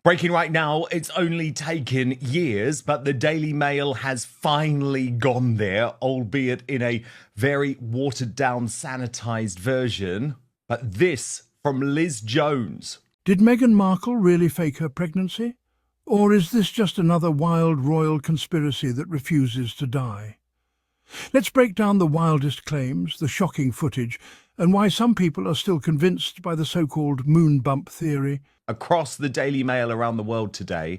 Breaking right now, it's only taken years, but the Daily Mail has finally gone there, albeit in a very watered-down, sanitised version. But this from Liz Jones. Did Meghan Markle really fake her pregnancy? Or is this just another wild royal conspiracy that refuses to die? Let's break down the wildest claims, the shocking footage, and why some people are still convinced by the so-called moon bump theory. Across the Daily Mail around the world today,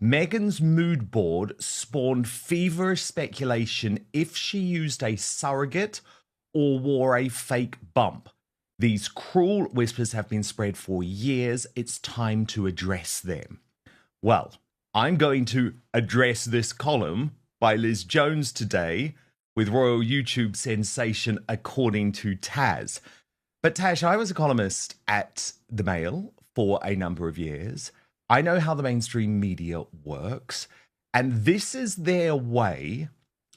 Meghan's mood board spawned feverish speculation if she used a surrogate or wore a fake bump. These cruel whispers have been spread for years. It's time to address them. Well, I'm going to address this column by Liz Jones today with royal YouTube sensation according to Taz. But Tash, I was a columnist at the Mail for a number of years. I know how the mainstream media works, and this is their way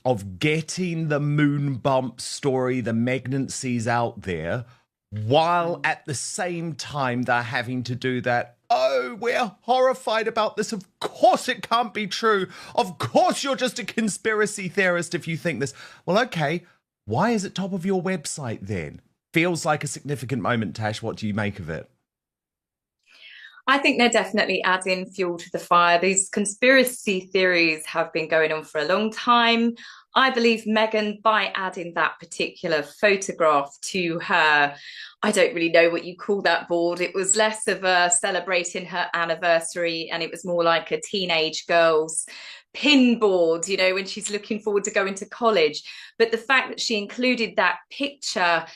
of getting the moon bump story, the malignancies out there, while at the same time they're having to do that. Oh, we're horrified about this. Of course it can't be true. Of course you're just a conspiracy theorist if you think this. Well, okay, why is it top of your website then? Feels like a significant moment, Tash. What do you make of it? I think they're definitely adding fuel to the fire. These conspiracy theories have been going on for a long time. I believe Meghan, by adding that particular photograph to her, I don't really know what you call that board. It was less of a celebrating her anniversary, and it was more like a teenage girl's pin board, you know, when she's looking forward to going to college. But the fact that she included that picture,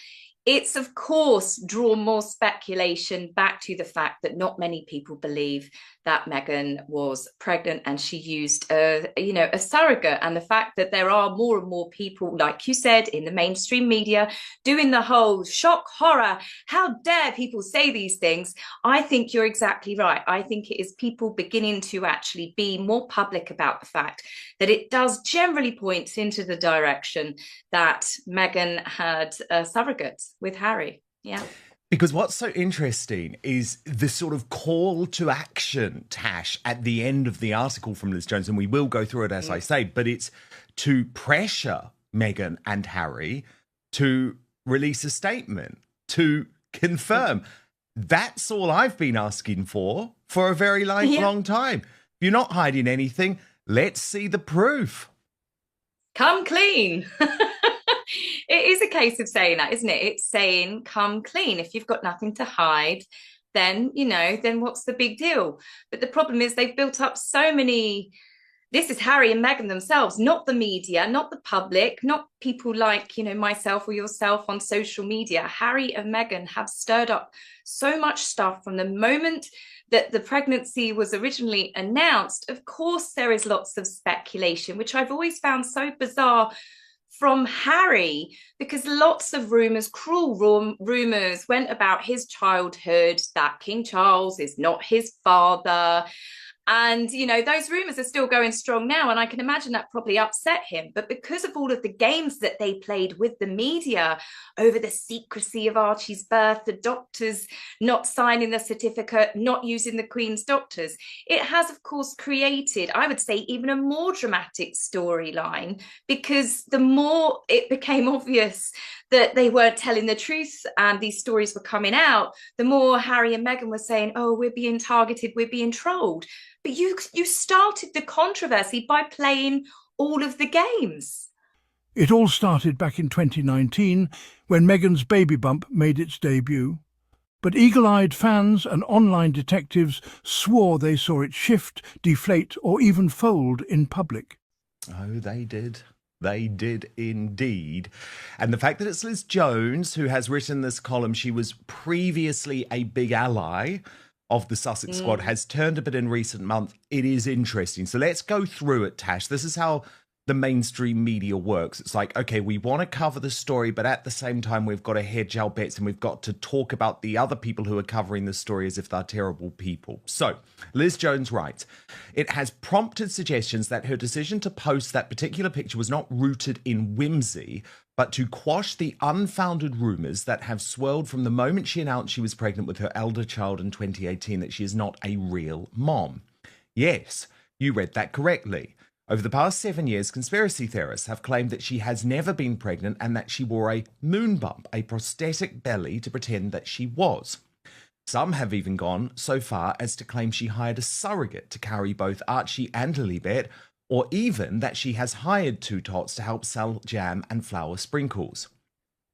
it's of course drawn more speculation back to the fact that not many people believe that Meghan was pregnant and she used a surrogate. And the fact that there are more and more people, like you said, in the mainstream media doing the whole shock horror, how dare people say these things? I think you're exactly right. I think it is people beginning to actually be more public about the fact that it does generally point into the direction that Meghan had a surrogate with Harry. Yeah. Because what's so interesting is the sort of call to action, Tash, at the end of the article from Liz Jones, and we will go through it as I say, but it's to pressure Meghan and Harry to release a statement, to confirm. That's all I've been asking for a very long time. If you're not hiding anything, let's see the proof. Come clean. It is a case of saying that, isn't it? It's saying, come clean. If you've got nothing to hide, then, then what's the big deal? But the problem is they've built up so many. This is Harry and Meghan themselves, not the media, not the public, not people like, myself or yourself on social media. Harry and Meghan have stirred up so much stuff from the moment that the pregnancy was originally announced. Of course, there is lots of speculation, which I've always found so bizarre from Harry, because lots of rumours, cruel rumours went about his childhood, that King Charles is not his father. And, those rumours are still going strong now. And I can imagine that probably upset him. But because of all of the games that they played with the media over the secrecy of Archie's birth, the doctors not signing the certificate, not using the Queen's doctors, it has, of course, created, I would say, even a more dramatic storyline, because the more it became obvious that they weren't telling the truth and these stories were coming out, the more Harry and Meghan were saying, oh, we're being targeted, we're being trolled. But you started the controversy by playing all of the games. It all started back in 2019 when Meghan's baby bump made its debut. But eagle-eyed fans and online detectives swore they saw it shift, deflate, or even fold in public. Oh, they did. They did indeed. And the fact that it's Liz Jones who has written this column, she was previously a big ally of the Sussex squad, has turned a bit in recent months. It is interesting. So let's go through it, Tash. This is how the mainstream media works. It's like, okay, we want to cover the story, but at the same time, we've got to hedge our bets and we've got to talk about the other people who are covering the story as if they're terrible people. So Liz Jones writes, it has prompted suggestions that her decision to post that particular picture was not rooted in whimsy, but to quash the unfounded rumours that have swirled from the moment she announced she was pregnant with her elder child in 2018 that she is not a real mom. Yes, you read that correctly. Over the past 7 years, conspiracy theorists have claimed that she has never been pregnant and that she wore a moon bump, a prosthetic belly, to pretend that she was. Some have even gone so far as to claim she hired a surrogate to carry both Archie and Lilibet, or even that she has hired two tots to help sell jam and flour sprinkles.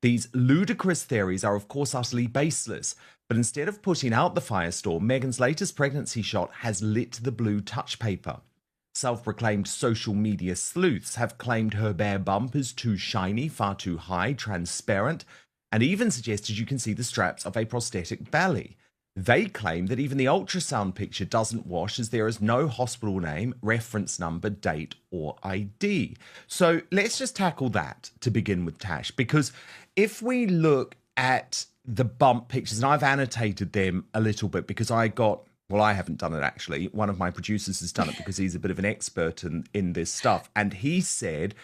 These ludicrous theories are of course utterly baseless, but instead of putting out the firestorm, Meghan's latest pregnancy shot has lit the blue touch paper. Self-proclaimed social media sleuths have claimed her bare bump is too shiny, far too high, transparent, and even suggested you can see the straps of a prosthetic belly. They claim that even the ultrasound picture doesn't wash, as there is no hospital name, reference number, date, or ID. So let's just tackle that to begin with, Tash, because if we look at the bump pictures, and I've annotated them a little bit because I haven't done it actually. One of my producers has done it because he's a bit of an expert in this stuff. And he said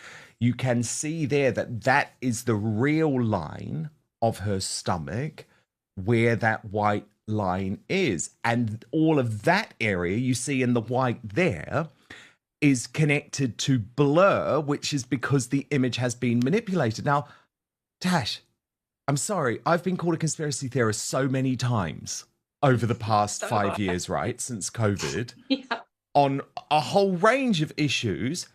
you can see there that is the real line of her stomach where that white line is. And all of that area you see in the white there is connected to blur, which is because the image has been manipulated. Now, Tash, I'm sorry, I've been called a conspiracy theorist so many times over the past 5 years, right, since COVID, on a whole range of issues,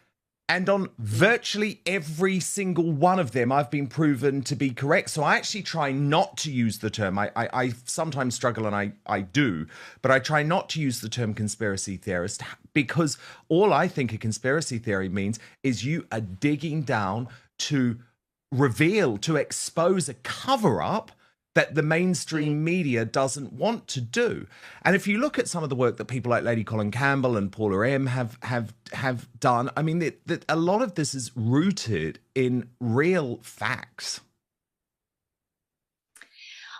and on virtually every single one of them, I've been proven to be correct. So I actually try not to use the term. I sometimes struggle, and I do, but I try not to use the term conspiracy theorist, because all I think a conspiracy theory means is you are digging down to reveal, to expose a cover-up that the mainstream media doesn't want to do. And if you look at some of the work that people like Lady Colin Campbell and Paula M have done, I mean, that a lot of this is rooted in real facts.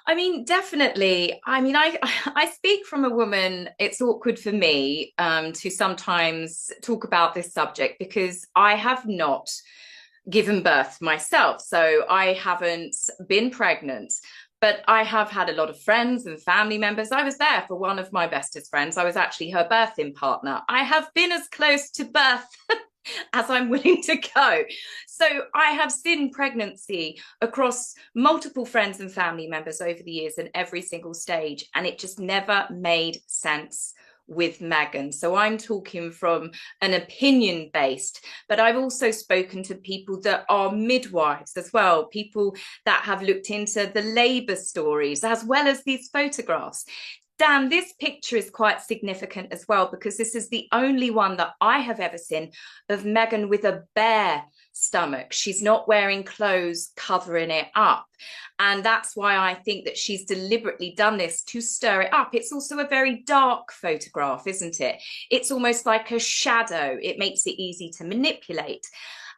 I mean, definitely. I mean, I speak from a woman. It's awkward for me to sometimes talk about this subject because I have not given birth myself. So I haven't been pregnant. But I have had a lot of friends and family members. I was there for one of my bestest friends. I was actually her birthing partner. I have been as close to birth as I'm willing to go. So I have seen pregnancy across multiple friends and family members over the years in every single stage. And it just never made sense with Meghan. So I'm talking from an opinion based, but I've also spoken to people that are midwives as well, people that have looked into the labour stories as well as these photographs. Dan, this picture is quite significant as well because this is the only one that I have ever seen of Meghan with a bare stomach. She's not wearing clothes covering it up. And that's why I think that she's deliberately done this to stir it up. It's also a very dark photograph, isn't it? It's almost like a shadow. It makes it easy to manipulate.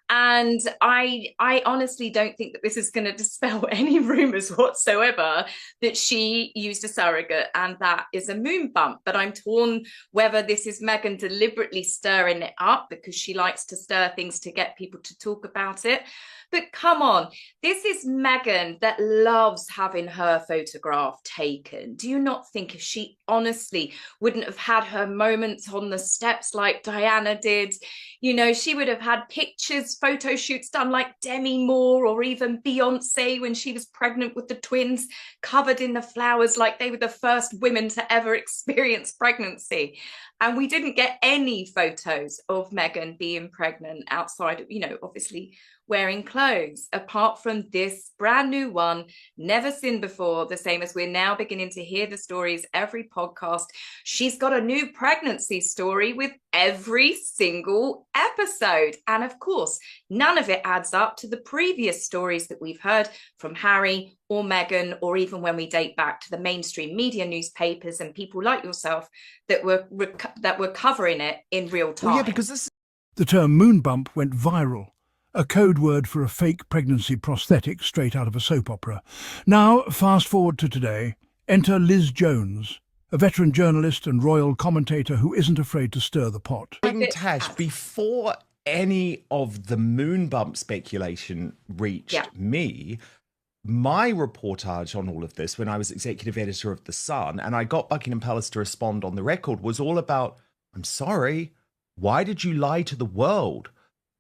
And I honestly don't think that this is going to dispel any rumours whatsoever that she used a surrogate and that is a moon bump. But I'm torn whether this is Meghan deliberately stirring it up because she likes to stir things to get people to talk about it. But come on, this is Meghan that loves having her photograph taken. Do you not think if she honestly wouldn't have had her moments on the steps like Diana did, you know, she would have had pictures, photo shoots done like Demi Moore or even Beyonce when she was pregnant with the twins, covered in the flowers like they were the first women to ever experience pregnancy. And we didn't get any photos of Meghan being pregnant outside of, you know, obviously wearing clothes, apart from this brand new one, never seen before, the same as we're now beginning to hear the stories every podcast. She's got a new pregnancy story with every single episode. And of course, none of it adds up to the previous stories that we've heard from Harry or Meghan, or even when we date back to the mainstream media newspapers and people like yourself that were covering it in real time. Well, yeah, because the term moon bump went viral, a code word for a fake pregnancy prosthetic straight out of a soap opera. Now, fast forward to today, enter Liz Jones, a veteran journalist and royal commentator who isn't afraid to stir the pot. Tash, before any of the moon bump speculation reached Yeah. me, my reportage on all of this when I was executive editor of The Sun, and I got Buckingham Palace to respond on the record, was all about, I'm sorry, why did you lie to the world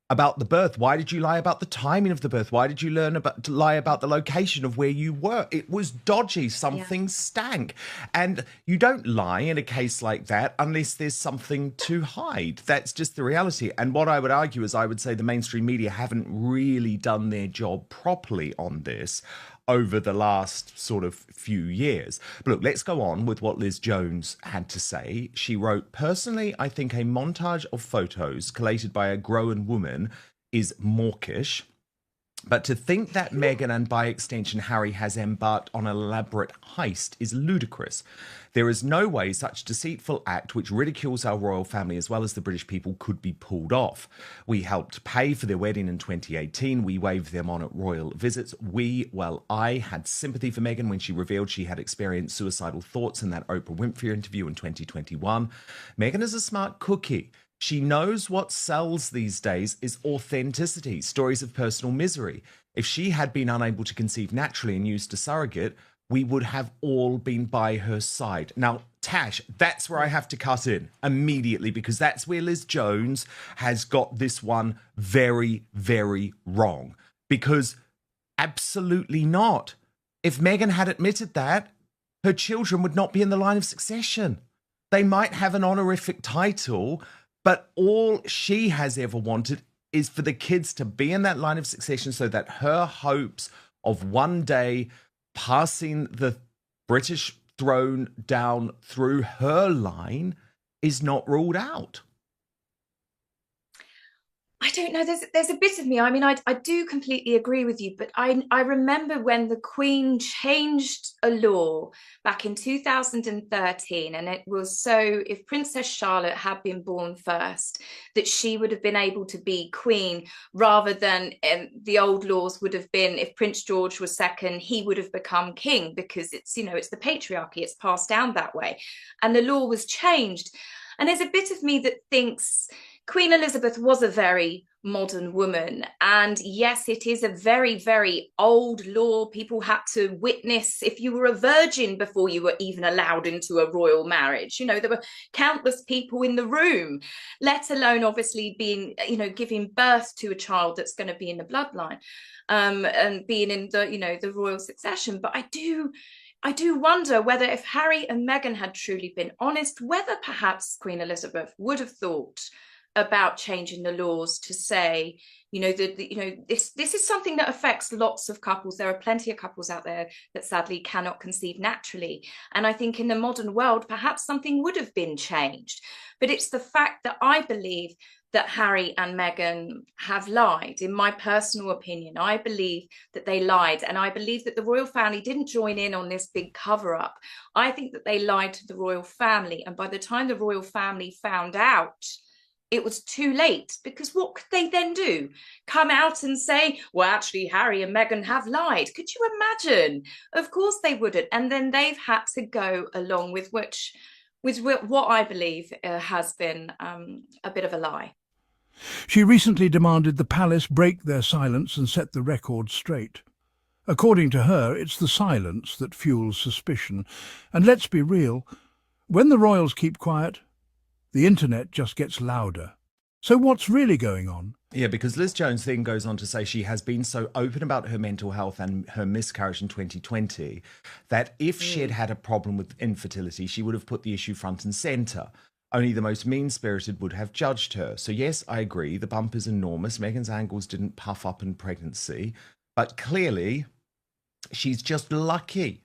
about the birth? Why did you lie about the timing of the birth? Why did you lie about the location of where you were? It was dodgy. Something stank. And you don't lie in a case like that unless there's something to hide. That's just the reality. And what I would argue is I would say the mainstream media haven't really done their job properly on this over the last sort of few years. But look, let's go on with what Liz Jones had to say. She wrote, personally, I think a montage of photos collated by a grown woman is mawkish. But to think that Meghan and by extension Harry has embarked on an elaborate heist is ludicrous. There is no way such a deceitful act, which ridicules our royal family as well as the British people, could be pulled off. We helped pay for their wedding in 2018. We waved them on at royal visits. I had sympathy for Meghan when she revealed she had experienced suicidal thoughts in that Oprah Winfrey interview in 2021. Meghan is a smart cookie. She knows what sells these days is authenticity, stories of personal misery. If she had been unable to conceive naturally and used a surrogate, we would have all been by her side. Now, Tash, that's where I have to cut in immediately, because that's where Liz Jones has got this one very, very wrong. Because absolutely not. If Meghan had admitted that, her children would not be in the line of succession. They might have an honorific title, but all she has ever wanted is for the kids to be in that line of succession so that her hopes of one day passing the British throne down through her line is not ruled out. I don't know. There's a bit of me. I mean, I do completely agree with you, but I remember when the Queen changed a law back in 2013, and it was so if Princess Charlotte had been born first, that she would have been able to be Queen, rather than the old laws would have been if Prince George was second, he would have become king, because it's, you know, it's the patriarchy, it's passed down that way, and the law was changed. And there's a bit of me that thinks Queen Elizabeth was a very modern woman. And yes, it is a very, very old law. People had to witness if you were a virgin before you were even allowed into a royal marriage. You know, there were countless people in the room, let alone obviously being, you know, giving birth to a child that's going to be in the bloodline, and being in the, you know, the royal succession. But I do wonder whether if Harry and Meghan had truly been honest, whether perhaps Queen Elizabeth would have thought about changing the laws to say, you know, this is something that affects lots of couples. There are plenty of couples out there that sadly cannot conceive naturally. And I think in the modern world, perhaps something would have been changed. But it's the fact that I believe that Harry and Meghan have lied. In my personal opinion, I believe that they lied. And I believe that the royal family didn't join in on this big cover up. I think that they lied to the royal family. And by the time the royal family found out, it was too late, because what could they then do? Come out and say, well, actually, Harry and Meghan have lied. Could you imagine? Of course they wouldn't. And then they've had to go along with what I believe has been a bit of a lie. She recently demanded the palace break their silence and set the record straight. According to her, it's the silence that fuels suspicion. And let's be real, when the royals keep quiet, the internet just gets louder. So what's really going on? Yeah, because Liz Jones then goes on to say she has been so open about her mental health and her miscarriage in 2020 that if she had had a problem with infertility, she would have put the issue front and centre. Only the most mean-spirited would have judged her. So yes, I agree, the bump is enormous. Meghan's angles didn't puff up in pregnancy. But clearly, she's just lucky.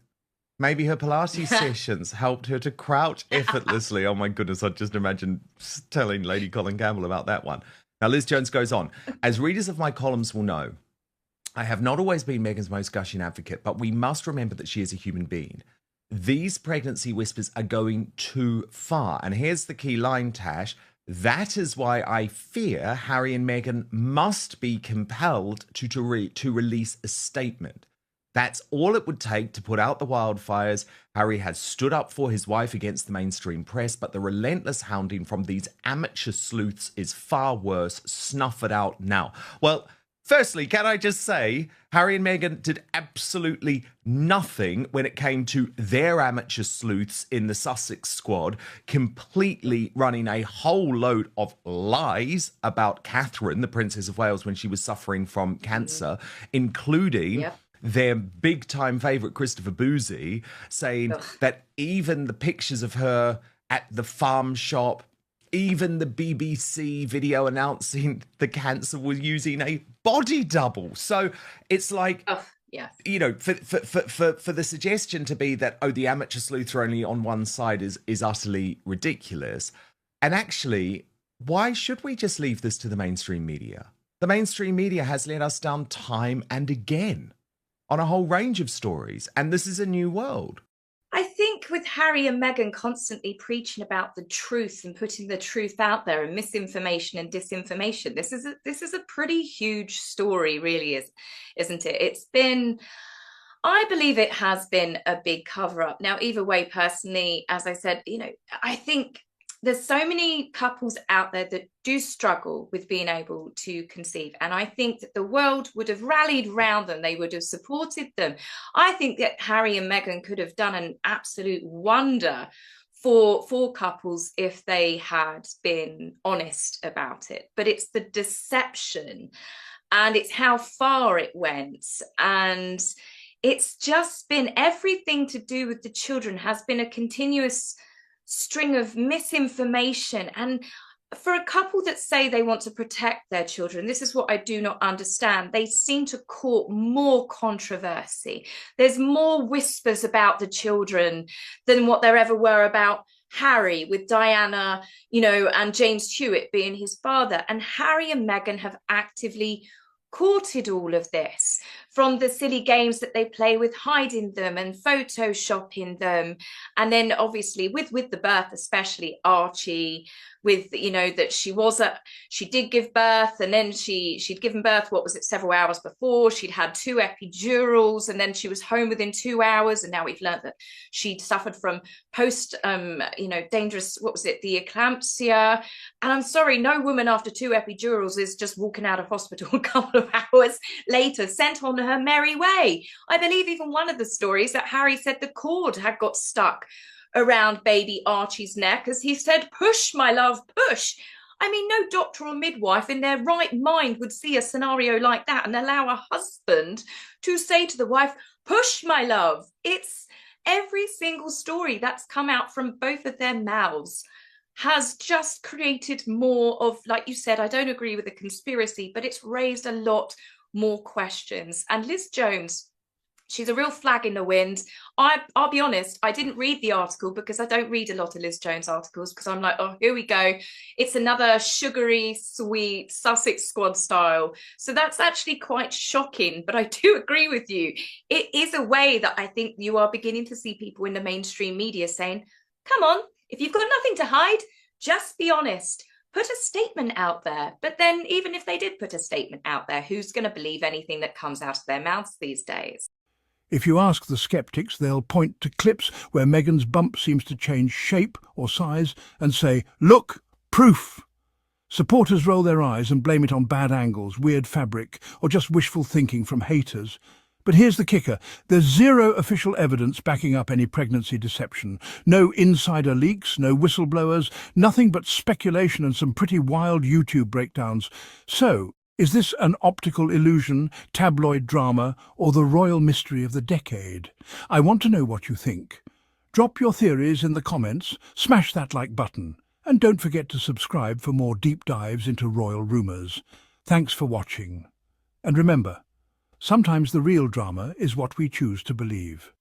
Maybe her Pilates sessions helped her to crouch effortlessly. Oh my goodness, I just imagine telling Lady Colin Campbell about that one. Now, Liz Jones goes on. As readers of my columns will know, I have not always been Meghan's most gushing advocate, but we must remember that she is a human being. These pregnancy whispers are going too far. And here's the key line, Tash. That is why I fear Harry and Meghan must be compelled to release a statement. That's all it would take to put out the wildfires. Harry has stood up for his wife against the mainstream press, but the relentless hounding from these amateur sleuths is far worse. Snuff it out now. Well, firstly, can I just say, Harry and Meghan did absolutely nothing when it came to their amateur sleuths in the Sussex squad, completely running a whole load of lies about Catherine, the Princess of Wales, when she was suffering from cancer, including their big-time favourite, Christopher Boozy, saying that even the pictures of her at the farm shop, even the BBC video announcing the cancer was using a body double. So it's like, you know, for the suggestion to be that, oh, the amateur sleuth are only on one side is utterly ridiculous. And actually, why should we just leave this to the mainstream media? The mainstream media has let us down time and again on a whole range of stories. And this is a new world. I think with Harry and Meghan constantly preaching about the truth and putting the truth out there and misinformation and disinformation, this is a pretty huge story, really, isn't it? It's been, I believe it has been a big cover-up. Now, either way, personally, as I said, you know, I think there's so many couples out there that do struggle with being able to conceive. And I think that the world would have rallied round them. They would have supported them. I think that Harry and Meghan could have done an absolute wonder for couples if they had been honest about it. But it's the deception and it's how far it went. And it's just been everything to do with the children has been a continuous string of misinformation. And for a couple that say they want to protect their children, this is what I do not understand. They seem to court more controversy. There's more whispers about the children than what there ever were about Harry, with Diana, you know, and James Hewitt being his father. And Harry and Meghan have actively courted all of this, from the silly games that they play with hiding them and photoshopping them, and then obviously with the birth, especially Archie, with, you know, that she did give birth, and then she'd given birth, what was it, several hours before, she'd had 2 epidurals, and then she was home within 2 hours, and now we've learned that she'd suffered from post you know, dangerous, what was it, the eclampsia. And I'm sorry, no woman after 2 epidurals is just walking out of hospital a couple of hours later, sent on her merry way. I believe even one of the stories that Harry said the cord had got stuck around baby Archie's neck as he said, "Push, my love, push." I mean, no doctor or midwife in their right mind would see a scenario like that and allow a husband to say to the wife, "Push, my love." It's every single story that's come out from both of their mouths has just created more of, like you said, I don't agree with the conspiracy, but it's raised a lot more questions. And Liz Jones, she's a real flag in the wind. I'll be honest, I didn't read the article because I don't read a lot of Liz Jones articles, because I'm like, oh, here we go. It's another sugary, sweet Sussex Squad style. So that's actually quite shocking, but I do agree with you. It is a way that I think you are beginning to see people in the mainstream media saying, come on, if you've got nothing to hide, just be honest. Put a statement out there. But then even if they did put a statement out there, who's going to believe anything that comes out of their mouths these days? If you ask the skeptics, they'll point to clips where Meghan's bump seems to change shape or size and say, "Look, proof." Supporters roll their eyes and blame it on bad angles, weird fabric, or just wishful thinking from haters. But here's the kicker. There's zero official evidence backing up any pregnancy deception. No insider leaks, no whistleblowers, nothing but speculation and some pretty wild YouTube breakdowns. So, is this an optical illusion, tabloid drama, or the royal mystery of the decade? I want to know what you think. Drop your theories in the comments, smash that like button, and don't forget to subscribe for more deep dives into royal rumours. Thanks for watching. And remember, sometimes the real drama is what we choose to believe.